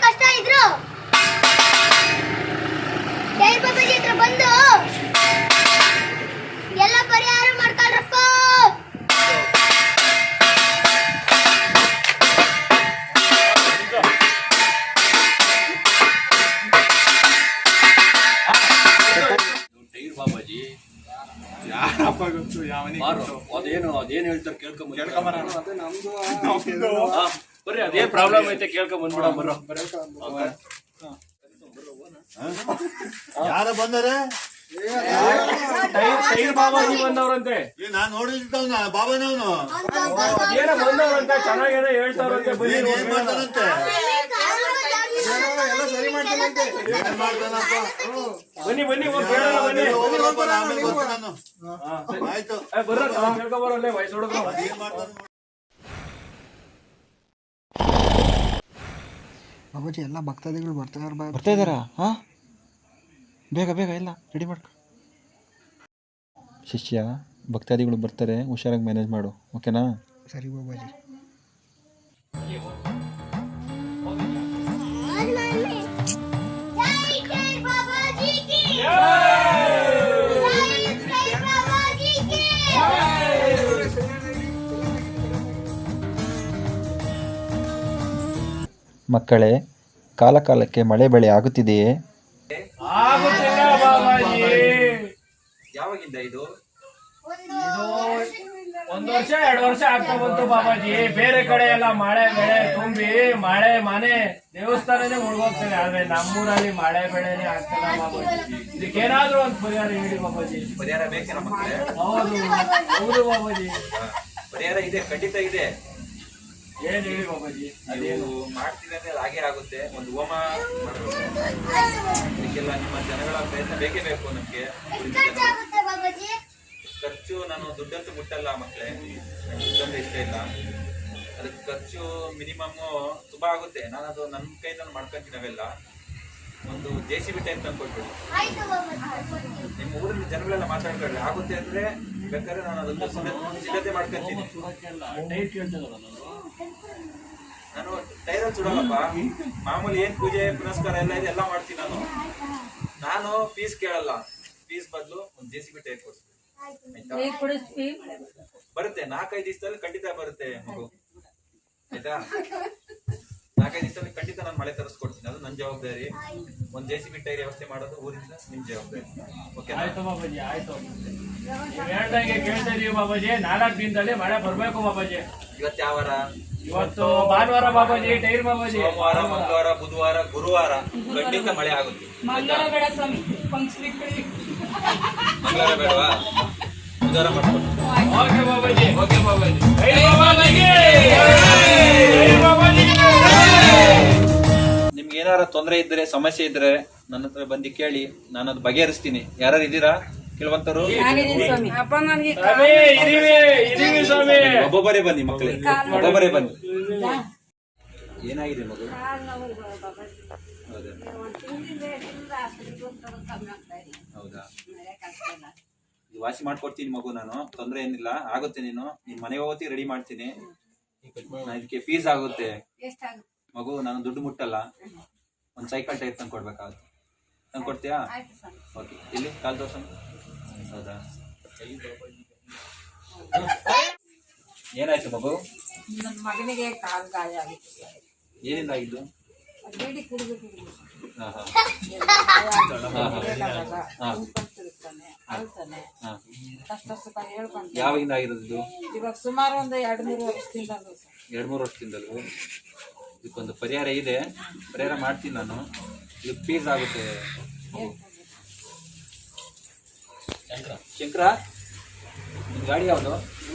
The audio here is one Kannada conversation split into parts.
ಕಷ್ಟ ಇದ್ರು ಟೈರ್ ಬಾಬಾಜಿ ಹತ್ರ ಬಂದು ಎಲ್ಲ ಪರಿಹಾರ ಮಾಡ್ಕೊಳ್ರಪ್ಪ. ಟೈರ್ ಬಾಬಾಜಿ ಯಾರಪ್ಪ ಗೊತ್ತು ಯಾವನಿಗೆ ಅದೇನು ಹೇಳ್ತಾರೆ ಕೇಳ್ಕೊಂಬರ. ಬರ್ರಿ ಅದೇ ಪ್ರಾಬ್ಲಮ್ ಐತೆ ಕೇಳ್ಕೊಂಡ್ ಬಂದ್ಬಿಡ ಬರೋ. ಯಾರ ಬಂದರೆ ಟೈರ್ ಬಾಬಾಜಿ ಬಂದವ್ರಂತೆ. ನಾನ್ ನೋಡಿದ್ದವನ ಬಾಬನವನು ಏನೋ ಬಂದವ್ರಂತೆ, ಚೆನ್ನಾಗೇನೋ ಹೇಳ್ತಾರಂತೆ. ಬನ್ನಿ ಏನ್ ಮಾಡ್ತಾನಂತೆ ಏನ್ ಮಾಡ್ತಾನಪ್ಪ ಬನ್ನಿ ಬನ್ನಿ ಹೋಗಿ ಕೇಳೋಣ ಬನ್ನಿ. ಆಮೇಲೆ ಗೊತ್ತು ನಾನು. ಆಯ್ತು ಬರ್ರ ಕೇಳ್ಕೊಂಬರಲ್ಲೇ ವಯಸ್ಸು ಹುಡುಗರು. ಏನ್ ಮಾಡ್ತಾನ ಬಾಬಾಜಿ ಎಲ್ಲ ಭಕ್ತಾದಿಗಳು ಬರ್ತಾ ಇದ್ದಾರಾ? ಹಾಂ, ಬೇಗ ಬೇಗ ಎಲ್ಲ ರೆಡಿ ಮಾಡ್ಕೊ. ಶಿಷ್ಯ, ಭಕ್ತಾದಿಗಳು ಬರ್ತಾರೆ, ಹುಷಾರಾಗಿ ಮ್ಯಾನೇಜ್ ಮಾಡು, ಓಕೆನಾ? ಸರಿ ಬಾಬಾಜಿ. ಮಕ್ಕಳೇ, ಕಾಲ ಕಾಲಕ್ಕೆ ಮಳೆ ಬೆಳೆ ಆಗುತ್ತಿದೆಯೇ? ಆಗುತ್ತಿಲ್ಲ ಬಾಬಾಜಿ. ಯಾವಾಗಿಂದ ಇದು? ಒಂದು ವರ್ಷ 2 ವರ್ಷ ಆಗ್ತಾ ಬಂತು ಬಾಬಾಜಿ. ಬೇರೆ ಕಡೆ ಎಲ್ಲ ಮಳೆ ಬೆಳೆ ತುಂಬಿ ಮಳೆ ಮನೆ ದೇವಸ್ಥಾನನೇ ಮುಳುಗೋಗ್ತದೆ, ಆದ್ರೆ ನಮ್ಮೂರಲ್ಲಿ ಮಳೆ ಬೆಳೆನೇ ಆಗ್ತಲ್ಲ ಬಾಬಾಜಿ. ಇದಕ್ಕೇನಾದ್ರೂ ಒಂದು ಪರಿಹಾರ ಹೇಳಿ ಬಾಬಾಜಿ. ಪರಿಹಾರ ಬೇಕೇನ ಮಕ್ಕಳೇ? ಹೌದು ಹೌದು ಬಾಬಾಜಿ. ಪರಿಹಾರ ಇದೆ, ಖಂಡಿತ ಇದೆ. ಏನ್ ಹೇಳಿ ಬಾಬಾಜಿ. ನೀವು ಮಾಡ್ತೀವಿ ಅಂದ್ರೆ ಹಾಗೆ ಆಗುತ್ತೆ. ಒಂದು ಹೋಮ ಮಾಡಬೇಕು. ಇದಕ್ಕೆಲ್ಲ ನಿಮ್ಮ ಜನಗಳ ಪ್ರಯತ್ನ ಬೇಕೇ ಬೇಕು. ನಮ್ಗೆ ಖರ್ಚು ನಾನು ದುಡ್ಡಂತೂ ಮುಟ್ಟಲ್ಲ ಮಕ್ಕಳೇ, ದುಡ್ಡಂತ ಇಷ್ಟ ಇಲ್ಲ. ಅದಕ್ಕೆ ಖರ್ಚು ಮಿನಿಮಮ್ ತುಂಬಾ ಆಗುತ್ತೆ. ನಾನು ಅದು ನನ್ನ ಕೈಯಿಂದ ಮಾಡ್ಕೊಂತೀನಿ. ಅವೆಲ್ಲ ಒಂದು JCB ಟೈಪ್ ತಂದ್ಕೊಟ್ಬಿಡಿ. ನಿಮ್ಮ ಊರಿನ ಜನಗಳೆಲ್ಲ ಮಾತಾಡ್ಕೊಳ್ಳಿ. ಆಗುತ್ತೆ ಅಂದ್ರೆ ಬೇಕಾದ್ರೆ ನಾನು ಅದನ್ನ ಸಿದ್ಧತೆ ಮಾಡ್ಕೊಂತೀನಿ. ನಾನು ಟೈರಲ್ಲಿ ಸುಡಲ್ಲಪ್ಪ. ಮಾಮೂಲಿ ಏನ್ ಪೂಜೆ ಪುನಸ್ಕಾರ ಎಲ್ಲ ಇದೆ ಎಲ್ಲ ಮಾಡ್ತೀನಿ. ನಾನು ಫೀಸ್ ಕೇಳಲ್ಲ. ಫೀಸ್ ಬದಲು ಒಂದು JCB ಟೈಪ್ ಕೊಡ್ತೀನಿ. ಬರುತ್ತೆ 4-5 ದಿವಸದಲ್ಲಿ ಖಂಡಿತ ಬರುತ್ತೆ ಮಗು, ಆಯ್ತಾ? 4-5 ದಿವಸದಲ್ಲಿ ಖಂಡಿತ ನಾನು ಮಳೆ ತರಿಸ್ಕೊಡ್ತೀನಿ. ಅದು ನನ್ನ ಜವಾಬ್ದಾರಿ. ಒಂದು JCB ಟೈರ್ ವ್ಯವಸ್ಥೆ ಮಾಡೋದು ಊರಿಂದ ನಿಮ್ ಜವಾಬ್ದಾರಿ. ಓಕೆ? ಆಯ್ತು ಬಾಬಾಜಿ, ಆಯ್ತು. ನೀವ್ ಹೇಳ್ದಂಗೆ ಕೇಳ್ತಾ ಇದೀವಿ ಬಾಬಾಜಿ. 4 ದಿನದಲ್ಲಿ ಮಳೆ ಬರ್ಬೇಕು ಬಾಬಾಜಿ. ಇವತ್ತು ಯಾವ ವಾರ? ಇವತ್ತು ಭಾನುವಾರ ಬಾಬಾಜಿ. ಟೈರ್ ಬಾಬಾಜಿ. ಸೋಮವಾರ, ಮಂಗಳವಾರ, ಬುಧವಾರ, ಗುರುವಾರ ಖಂಡಿತ ಮಳೆ ಆಗುತ್ತೆ. ಮಂಗಳವಾರ ಬೇಡವಾ? ಬುಧವಾರ ಮಾಡ್ಕೊಂಡು. Okay Babaji, okay Babaji. Tyre ಬಾಬಾಜಿಗೆ, ಟೈರ್ ಬಾಬಾಜಿಗೆ. ನಿಮ್ಗೆ ಏನಾರ ತೊಂದರೆ ಇದ್ರೆ, ಸಮಸ್ಯೆ ಇದ್ರೆ ನನ್ನ ಹತ್ರ ಬಂದು ಕೇಳಿ, ನಾನು ಅದು ಬಗೆಹರಿಸ್ತೀನಿ. ಯಾರು ಇದ್ದೀರಾ ಕೆಲವಂತರು? ಒಬ್ಬೊಬ್ಬರೇ ಬನ್ನಿ ಮಕ್ಕಳೇ, ಒಬ್ಬೊಬ್ಬರೇ ಬನ್ನಿ. ಏನಾಗಿದೆ ಮಗು? ಹೌದಾ? ಇದು ವಾಸಿ ಮಾಡ್ಕೊಡ್ತೀನಿ ಮಗು. ನಾನು ತೊಂದರೆ ಏನಿಲ್ಲ, ಆಗುತ್ತೆ. ನೀನು ನಿನ್ ಮನೆಗೆ ಹೋಗ್ತಿ, ರೆಡಿ ಮಾಡ್ತೀನಿ. ಇದಕ್ಕೆ ಫೀಸ್ ಆಗುತ್ತೆ ಮಗು. ನಾನು ದುಡ್ಡು ಮುಟ್ಟಲ್ಲ. ಒಂದು ಸೈಕಲ್ ಟೈರ್ ತಂದು ಕೊಡ್ಬೇಕಾಗುತ್ತೆ. ತಂದು ಕೊಡ್ತೀಯಾ? ಓಕೆ. ಇಲ್ಲಿ ಕಾಲ್ ದೋಸ. ಹೌದಾ? ಏನಾಯ್ತು ಮಗು? ನನ್ನ ಮಗನಿಗೆ ಕಾಲು ಗಾಯ ಆಗಿತ್ತು. ಏನಿಂದ ಆಗಿದ್ದು? ಬೇಡಿ ಕುಡಿದು ಅಳ್ತಾನೆ, ಕಷ್ಟ ಸುಖ ಹೇಳ್ಕೊಂತ. ಯಾವಾಗಿಂದ ಆಗಿರೋದು? ಇವಾಗ ಸುಮಾರು ಒಂದು 2-3 ವರ್ಷದಿಂದ. 2-3 ವರ್ಷದಿಂದಲೂ? ಇದಕ್ಕೊಂದು ಪರಿಹಾರ ಇದೆ, ಪರಿಹಾರ ಮಾಡ್ತೀನಿ ನಾನು. ಇದಕ್ಕೆ ಫೀಸ್ ಆಗುತ್ತೆ. ಶಂಕರ, ನಿನ್ ಗಾಡಿ ಯಾವುದು?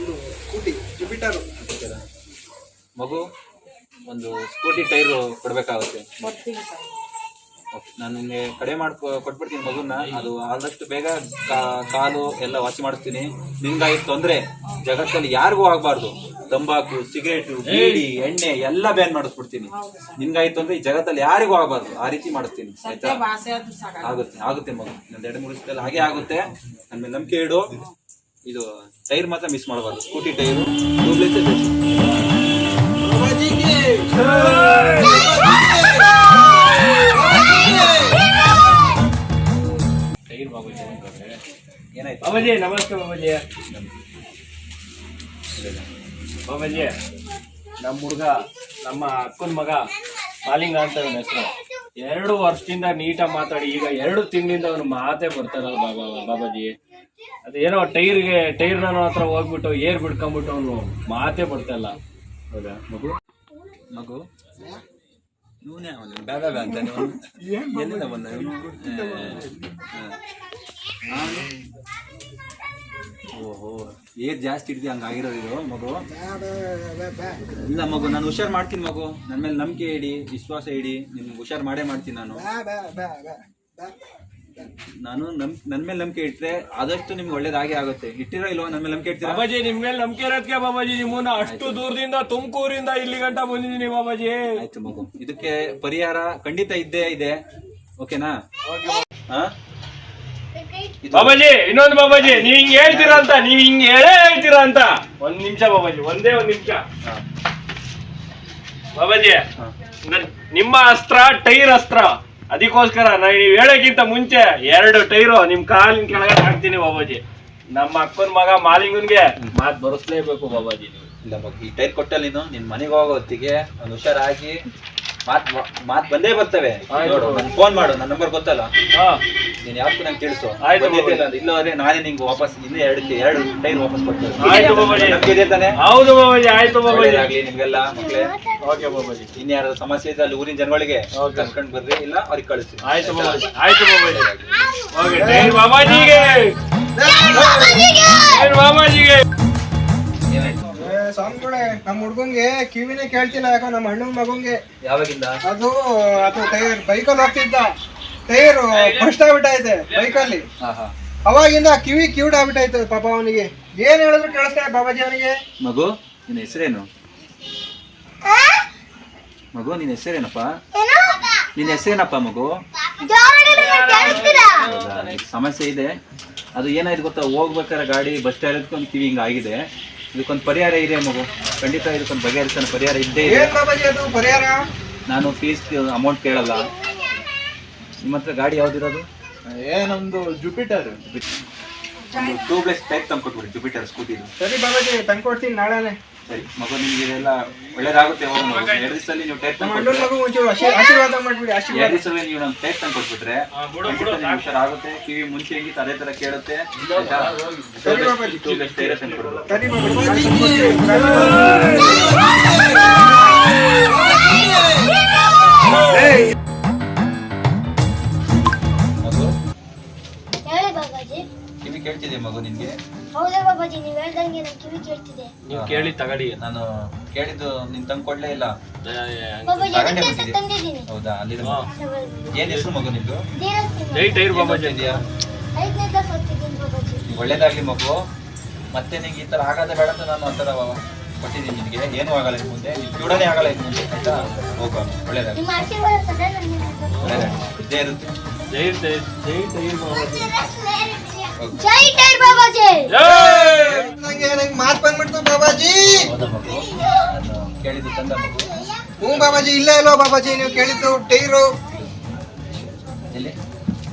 Scooty Jupiter. ಮಗು, ಒಂದು ಸ್ಕೂಟಿ ಟೈರು ಕೊಡ್ಬೇಕಾಗುತ್ತೆ. ಕೊಡ್ತೀವಿ ಸರ್. ಓಕೆ, ನಾನು ನಿಮಗೆ ಕಡಿಮೆ ಕೊಟ್ಬಿಡ್ತೀನಿ ಮಗುನ. ಅದು ಆದಷ್ಟು ಬೇಗ ಕಾಲು ಎಲ್ಲ ವಾಸಿ ಮಾಡಿಸ್ತೀನಿ. ನಿನ್ಗಾಗಿತ್ತು ತೊಂದರೆ ಜಗತ್ತಲ್ಲಿ ಯಾರಿಗೂ ಆಗ್ಬಾರ್ದು. ತಂಬಾಕು, ಸಿಗರೇಟು, ಬೀಡಿ, ಎಣ್ಣೆ ಎಲ್ಲ ಬ್ಯಾನ್ ಮಾಡಿಸ್ಬಿಡ್ತೀನಿ. ನಿನ್ಗಾಯ್ತು ಅಂದ್ರೆ ಈ ಜಗತ್ತಲ್ಲಿ ಯಾರಿಗೂ ಆಗ್ಬಾರ್ದು. ಆ ರೀತಿ ಮಾಡಿಸ್ತೀನಿ, ಆಯ್ತಾ? ಆಗುತ್ತೆ, ಆಗುತ್ತೆ ಮಗು. ಇನ್ನೊಂದು 2-3 ದಿವಸದಲ್ಲಿ ಹಾಗೆ ಆಗುತ್ತೆ. ನನ್ನ ಮೇಲೆ ನಂಬಿಕೆ ಇಡು. ಇದು ಟೈರ್ ಮಾತ್ರ ಮಿಸ್ ಮಾಡಬಾರ್ದು. Scooty tyre tubeless. ಬಾಬಾಜಿ ನಮಸ್ತೆ ಬಾಬಾಜಿ. ಬಾಬಾಜಿ ನಮ್ಮ ಹುಡುಗ ನಮ್ಮ ಅಕ್ಕನ ಮಗ ಮಾಲಿಂಗ ಅಂತ ಅವನ ಹೆಸರು. 2 ವರ್ಷದಿಂದ ನೀಟಾಗಿ ಮಾತಾಡಿ ಈಗ 2 ತಿಂಗಳಿಂದ ಅವನು ಮಾತೇ ಬರ್ತಾರಲ್ಲ ಬಾಬಾಜಿ. ಅದೇನೋ ಟೈರ್ ನನ್ನ ಹತ್ರ ಹೋಗ್ಬಿಟ್ಟು ಏರ್ ಬಿಡ್ಕೊಂಡ್ಬಿಟ್ಟು ಅವನು ಮಾತೇ ಬರ್ತಾಯಿಲ್ಲ. ಹೌದಾ ಮಗು ಮಗು ಇವನೇ ಅವನು ಬ್ಯಾಬಾ ಅಂತ ಎಲ್ಲಿಂದ ಬಂದ ಇವನು? ಓಹೋ ಏರ್ ಜಾಸ್ತಿ ಹಿಡಿದು ಹಂಗಾಗಿರೋದು ಇದು ಮಗು. ಇಲ್ಲ ಮಗು, ನಾನು ಹುಷಾರ್ ಮಾಡ್ತೀನಿ ಮಗು. ನನ್ನ ಮೇಲೆ ನಂಬಿಕೆ ಇಡಿ, ವಿಶ್ವಾಸ ಇಡಿ, ನಿಮ್ಗೆ ಹುಷಾರ್ ಮಾಡೇ ಮಾಡ್ತೀನಿ ನಾನು ನನ್ನ ಮೇಲೆ ನಂಬಿಕೆ ಇಟ್ಟರೆ ಆದಷ್ಟು ನಿಮ್ಗೆ ಒಳ್ಳೇದಾಗೆ ಆಗುತ್ತೆ. ಇಟ್ಟಿರೋ ಇಲ್ವಾ ನನ್ನ ಮೇಲೆ ನಂಬಿಕೆ ಇಡ್ತೀರಾ? ಬಾಬಾಜಿ ನಿಮ್ ಮೇಲೆ ನಂಬಿಕೆ ಇರೋದಕ್ಕೆ ಬಾಬಾಜಿ ನಿಮ್ಮನ್ನ ಅಷ್ಟು ದೂರದಿಂದ ತುಮಕೂರಿಂದ ಇಲ್ಲಿ ಗಂಟ ಬಂದಿದ್ದೀನಿ ಬಾಬಾಜಿ. ಆಯ್ತು ಮಗು, ಇದಕ್ಕೆ ಪರಿಹಾರ ಖಂಡಿತ ಇದ್ದೇ ಇದೆ. ಓಕೆನಾ? ಹಾ ಬಾಬಾಜಿ ಇನ್ನೊಂದು ಬಾಬಾಜಿ, ನೀವ್ ಹಿಂಗ್ ಹೇಳ್ತೀರಾ ಅಂತ, ನೀವ್ ಹಿಂಗ್ ಹೇಳ್ತೀರಾ ಅಂತ 1 ನಿಮಿಷ ಬಾಬಾಜಿ, ಒಂದೇ 1 ನಿಮಿಷ ಬಾಬಾಜಿ. ನಿಮ್ಮ ಅಸ್ತ್ರ ಟೈರ್ ಅಸ್ತ್ರ, ಅದಕ್ಕೋಸ್ಕರ ನೀವು ಹೇಳಕ್ಕಿಂತ ಮುಂಚೆ 2 ಟೈರು ನಿಮ್ ಕಾಲಿನ ಕೆಳಗಡೆ ಹಾಕ್ತೀನಿ ಬಾಬಾಜಿ. ನಮ್ಮ ಅಕ್ಕನ ಮಗ ಮಾಲಿಂಗನ್ಗೆ ಮಾತ್ ಬರೆಸ್ಲೇಬೇಕು ಬಾಬಾಜಿ. ಇಲ್ಲ ಮಗು, ಈ ಟೈರ್ ಕೊಟ್ಟಲ್ಲಿ ನೀನು ನಿನ್ ಮನೆಗೆ ಹೋಗೋ ಹೊತ್ತಿಗೆ ಒಂದು ಹುಷಾರಾಗಿ ಮಾತ್ ಬಂದೇ ಬರ್ತವೆ. ನೋಡು, ನನ್ ಫೋನ್ ಮಾಡು, ನನ್ನ ನಂಬರ್ ಗೊತ್ತಲ್ಲ, ನೀನ್ ಯಾವತ್ತೂ ನಂಗೆ ತಿಳಿಸು. ಇಲ್ಲವರೆ ನಾನೇ ನಿಂಗೆ ವಾಪಸ್ ಇನ್ನೂ 2 ಟೈರ್ ವಾಪಸ್ ಕೊಡ್ತೇನೆ. ಹೌದು ಬಾಬಾಜಿ, ಆಯ್ತು ಬಾಬಾಜಿ. ಆಗ್ಲಿ ನಿಮ್ಗೆಲ್ಲ ಮಕ್ಳೇ. ಓಕೆ ಬಾಬಾಜಿ. ಇನ್ಯಾರು ಸಮಸ್ಯೆ ಇದೆ ಅಲ್ಲಿ ಊರಿನ ಜನಗಳಿಗೆ ಕರ್ಕೊಂಡ್ ಬರ್ರಿ, ಇಲ್ಲ ಅವ್ರಿಗೆ ಕಳಿಸ್ತೀನಿ. ಆಯ್ತು ಬಾಬಾಜಿ, ಆಯ್ತು ಬಾಬಾಜಿ. ಓಕೆ, ಟೈರ್ ಬಾಬಾಜಿಗೆ, ಟೈರ್ ಬಾಬಾಜಿಗೆ. ಸ್ವಾಮಿಗಳೇ, ನಮ್ಮ ಹುಡ್ಗಂಗೆ ಕಿವಿನೇ ಕೇಳ್ತಿಲ್ಲ ಯಾಕೋ, ನಮ್ಮ ಅಣ್ಣನ ಮಗಂಗೆ. ಯಾವಾಗಿಂದ? ಅದು ಟೈರ್ ಬೈಕಲ್ಲಿ ಹೋಗ್ತಿದ್ದ, ಟೈರ್ ಫಸ್ಟ್ ಆಗ್ಬಿಟ್ಟೈತೆ ಬೈಕಲ್ಲಿ. ಅವಾಗಿಂದ ಕಿವಿಡ್ ಆಗ್ಬಿಟ್ಟೈತೆ ಪಾಪ ಅವನಿಗೆ. ಏನ್ ಹೇಳಿದ್ರು ಕೇಳಿಸ್ತಾರೆ ಬಾಬಾಜಿ ಅವನಿಗೆ. ಮಗು ನಿನ್ನ ಹೆಸರೇನು? ಮಗು ನಿನ್ನ ಹೆಸರೇನಪ್ಪ? ನಿನ್ನ ಹೆಸರೇನಪ್ಪ ಮಗು? ಹೌದಾ, ಸಮಸ್ಯೆ ಇದೆ. ಅದು ಏನಾಯ್ತು ಗೊತ್ತಾ, ಹೋಗ್ಬೇಕಾದ್ರೆ ಗಾಡಿ ಬಸ್ ಸ್ಟ್ಯಾಂಡ್ ಒಂದು ಕಿವಿ ಹಿಂಗ ಆಗಿದೆ. ಇದಕ್ಕೊಂದು ಪರಿಹಾರ ಇದೆ ಮಗು, ಖಂಡಿತ ಇದಕ್ಕೊಂದು ಬಗೆಹರಿಸೋ ಪರಿಹಾರ ಇದ್ದೇ ಇದೆ. ಪರಿಹಾರ? ನಾನು ಫೀಸ್ ಅಮೌಂಟ್ ಕೇಳಲ್ಲ. ನಿಮ್ಮ ಹತ್ರ ಗಾಡಿ ಯಾವ್ದಿರೋದು? ನಮ್ದು ಜುಪಿಟರ್. ಟ್ಯೂಬ್ಲೆಸ್ ಟೈಪ್ ತಂದ್ಕೊಟ್ಬಿಡಿ, ಜುಪಿಟರ್ ಸ್ಕೂಟಿ. ಸರಿ ಬಾಬಾಜಿ, ತಂದ್ಕೊಡ್ತೀನಿ ನಾಳೆನೆ. ಸರಿ ಮಗು, ನಿಮ್ಗೆ ಇದೆಲ್ಲ ಒಳ್ಳೇದಾಗುತ್ತೆ. ಹೋಗಿ 2 ದಿವಸದಲ್ಲಿ ನೀವು ಟೈಪ್ ಆಶೀರ್ವಾದ ಮಾಡ್ಬಿಡಿ. 2 ದಿವಸದಲ್ಲಿ ನೀವು ನಮ್ಮ ಟೈಪ್ ತಂದ್ಕೊಟ್ಬಿಟ್ರೆ ಹುಷಾರಾಗುತ್ತೆ. ಕಿವಿ ಮುಂಚೆ ಹೆಂಗಿತ್ತು ಅದೇ ತರ ಕೇಳುತ್ತೆ. ಟ್ಯೂಬ್ಲೆಸ್ ಟೈರ್ ತಂದ್ಕೊಡ್ಬೋದು. ಸರಿ ಬಾಬಾಜಿ. ಮಗು ಹೇಳಿ ಬಾಬಾಜಿ. ಕಿವಿ ಕೇಳ್ತಿದೆ ಮಗು ನಿನ್ಗೆ? ಹೌದಾ ಬಾಬಾಜಿ, ನೀವ್ ಹೇಳ್ದಂಗೆ ನನ್ ಕಿವಿ ಕೇಳ್ತಿದೆ. ನೀವು ಕೇಳಿ ತಗಡಿ. ನಾನು ಕೇಳಿದ್ದು ನೀನ್ ತಂದು ಕೊಡ್ಲೇ ಇಲ್ಲ. ಬಾಬಾಜಿ ತಗೊಂಡೇ ಅದಕ್ಕೆ ಬಂದಿದ್ದೆ. ತಂದಿದ್ದೀನಿ. ಹೌದಾ? ಅಲ್ಲಿ ಏನ್ ಹೆಸರು ಮಗು ನಿಂದು? ಜೈ ಟೈರ್ ಬಾಬಾಜಿ. ಇದೆಯಾ? 5ನೇ ಕ್ಲಾಸ್ ಓದ್ತಿದ್ದೀನಿ ಬಾಬಾಜಿ. ಒಳ್ಳೇದಾಗ್ಲಿ ಮಗು. ಮತ್ತೆ ನಿಂಗೆ ಈ ತರ ಆಗದೆ ಬೇಡ ಅಂತ ನಾನು ಒಂಥರ ಕೊಟ್ಟಿದ್ದೀನಿ ನಿನಗೆ. ಏನೂ ಆಗಲ್ಲ ಇನ್ನು ಮುಂದೆ, ಕ್ಯೂಡನೇ ಆಗಲ್ಲ ಇನ್ನು ಮುಂದೆ, ಆಯ್ತಾ? ಹೋಗೋ, ಒಳ್ಳೇದಾಗ್ಲಿ. ನಿಮ್ಮ ಆಶೀರ್ವಾದ ಸದಾ ನನಗೆ ಇರಬೇಕು. ಒಳ್ಳೇದಾಗ್ಲಿ, ಇದ್ದೇ ಇರುತ್ತೆ. ಜೈ ಟೈರ್ ಬಾಬಾಜಿ. ಜೈ ಟೈರ್ ಬಾಬಾಜಿ. ನಂಗೆ ಮಾತು ಬಂದ್ಬಿಡ್ತು ಬಾಬಾಜಿ. ಹೌದಾ ಮಗು? ನಾನು ಕೇಳಿದ್ದು ತಂದ ಮಗು? ಹ್ಞೂ ಬಾಬಾಜಿ. ಇಲ್ಲ ಇಲ್ವಾ ಬಾಬಾಜಿ ನೀವು ಕೇಳಿದ್ದು ಟೈರು? ಎಲ್ಲಿ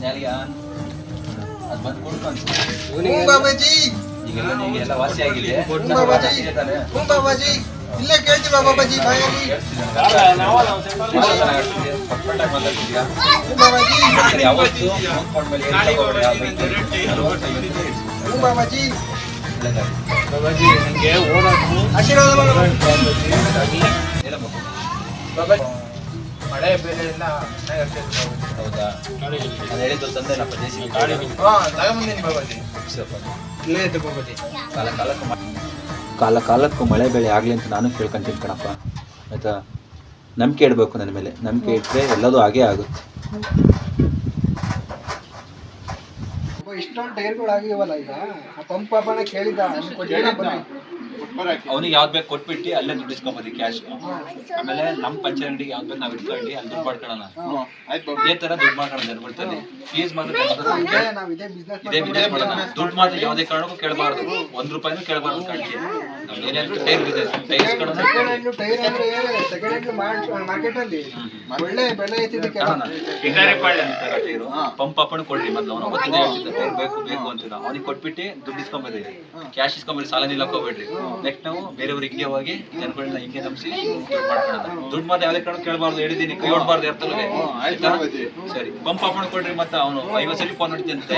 ನಾಲಿಗೆ ಅದು ಬಂದು ಕೊಡ್ಕೊಂಡು. ಹ್ಞೂ ಬಾಬಾಜಿ. ಈಗೆಲ್ಲ ನಿಮಗೆಲ್ಲ ವಾಸಿ ಆಗಿದೆ. ಹ್ಞೂ ಬಾಬಾಜಿ. ಹ್ಞೂ ಬಾಬಾಜಿ. ಇಲ್ಲೇ ಕೇಳ್ತಿಲ್ವಾ ಬಾಬಾಜಿ ಬಾಯಲ್ಲಿ? ಪರ್ಫೆಕ್ಟಾಗಿ ಮಾತಾಡ್ತಿದ್ಯಾ? ಹ್ಞೂ ಬಾಬಾಜಿ. ಯಾವತ್ತು ನೋಡ್ಕೊಂಡ್ಮೇಲೆ ಏನು ತಗೋಬೇಡಿ, ಆ ಬೈಕ್ 45 ಹ್ಞೂ ಬಾಬಾಜಿ. ಒಳ್ಳೆದಾಗ್ಲಿ. ಬಾಬಾಜಿ ನಿಮ್ಗೆ ಓಡೋದು ಆಶೀರ್ವಾದ ಮಾಡೋದು. ಇಲ್ಲ ಮಗು. ಮಳೆ ಬೇರೆ ಎಲ್ಲ ಚೆನ್ನಾಗಿರ್ತೈತೆ. ಹೌದಾ? ನಾನು ಹೇಳಿದ್ದು ತಂದೇನಪ್ಪ ದೇಸಿ ತಗೊಂಬಂದಿನಿ ಬಾಬಾಜಿ. ಇಲ್ಲೇ ಇದ್ದು ಬಾಬಾಜಿ. ಕಾಲ ಕಾಲಕ್ಕೂ ಮಳೆ ಬೆಳೆ ಆಗಲಿ ಅಂತ ನಾನು ಕೇಳ್ಕೊಂತೀನಿ ಕಣಪ್ಪ, ಆಯಿತಾ? ನಂಬಿಕೆ ಇಡಬೇಕು ನನ್ನ ಮೇಲೆ. ನಂಬಿಕೆ ಇಟ್ಟರೆ ಎಲ್ಲದೂ ಹಾಗೇ ಆಗುತ್ತೆ. ಇಷ್ಟೊಂದು ಟೈರ್ಗಳು ಆಗಿವಲ್ಲ ಈಗ. ಆ ಪಂಪ್ ಪಾಪನ ಕೇಳಿದ್ದ ಅವನಿಗೆ ಯಾವ್ದು ಬೇಕು ಕೊಟ್ಬಿಟ್ಟು ಅಲ್ಲೇ ದುಡ್ಡು ಇಸ್ಕೊಂಬದಿ ಕ್ಯಾಶ್. ಆಮೇಲೆ ನಮ್ಮ ಪಂಚರ್ ಅಂಗಡಿಗೆ ಯಾವ್ದು ಬೇಕು ನಾವು ಇಟ್ಕೊಂಡು ಅಲ್ಲಿ ದುಡ್ಡು ಮಾಡ್ಕೊಳ್ಳೋಣ. ಇದೇ ತರ ದುಡ್ಡು ಮಾಡ್ಕೊಳ್ಳೋಣ ಅನ್ಬಿಡ್ತಾನೆ. ಫೀಸ್ ಮಾತ್ರ ನಾವ್ ಇದೇ ಬಿಸ್ನೆಸ್ ಇದೇ ಬಿಸ್ನೆಸ್ ಮಾಡೋಣ. ದುಡ್ಡು ಮಾತ್ರ ಯಾವುದೇ ಕಾರಣಕ್ಕೂ ಕೇಳಬಾರ್ದು, 1 ರೂಪಾಯಿನೂ ಕೇಳಬಾರ್ದು ಕಾಣಿಕೆ. ಏನಾದ್ರು ಟೈರ್ ಇದೆ ಟೈರ್ ಇಸ್ಕೊಳ್ಳೋಣ. ಟೈರ್ ಅಂದ್ರೆ ಸೆಕೆಂಡ್ ಹ್ಯಾಂಡ್ ಮಾರ್ಕೆಟ್ ಅಲ್ಲಿ ಒಳ್ಳೆ ಬೆಲೆ ಐತಿದಕ್ಕೆ. ಪಂಪ್ ಅಪ್ಪಣ ಕೊಡ್ರಿ ಮೊದ್ಲು ಅವನು ಅವತ್ತಿಂದ ಹೇಳ್ತಿದ್ದ ಟೈರ್ ಬೇಕು ಬೇಕು ಅಂತಿದ್ದ. ಅವನಿಗೆ ಕೊಟ್ಬಿಟ್ಟು ದುಡ್ಡು ಇಸ್ಕೊಂಬರ್ರಿ, ಕ್ಯಾಶ್ ಇಸ್ಕೊಂಬರ್ರಿ, ಸಾಲ ನಿಲ್ಲಕ್ ಹೋಗ್ಬೇಡ್ರಿ. ನೆಕ್ಸ್ಟ್ ನಾವು ಬೇರೆಯವ್ರಿಗೆ ಹಿಂಗೆ ಹೋಗಿ ಜನಗಳನ್ನ ಹಿಂಗೆ ನಂಬಿಸಿ ದುಡ್ಡು ಮಾಡ್ಕೊಳ್ಳೋಣ. ದುಡ್ಡು ಮಾತ್ರ ಯಾವುದೇ ಕಾರಣ ಕೇಳಬಾರ್ದು, ಹೇಳಿದ್ದೀನಿ, ಕೈ ಹೊಡ್ಬಾರ್ದು ಯಾರ್ತಲ್ವೇ. ಆಯ್ತಾ? ಸರಿ, ಪಂಪ್ ಅಪ್ಪಣ ಕೊಡ್ರಿ. ಮತ್ತೆ ಅವನು 50 ಸಲ ಫೋನ್ ಹೊಡಿತೀನಿ ಅಂತ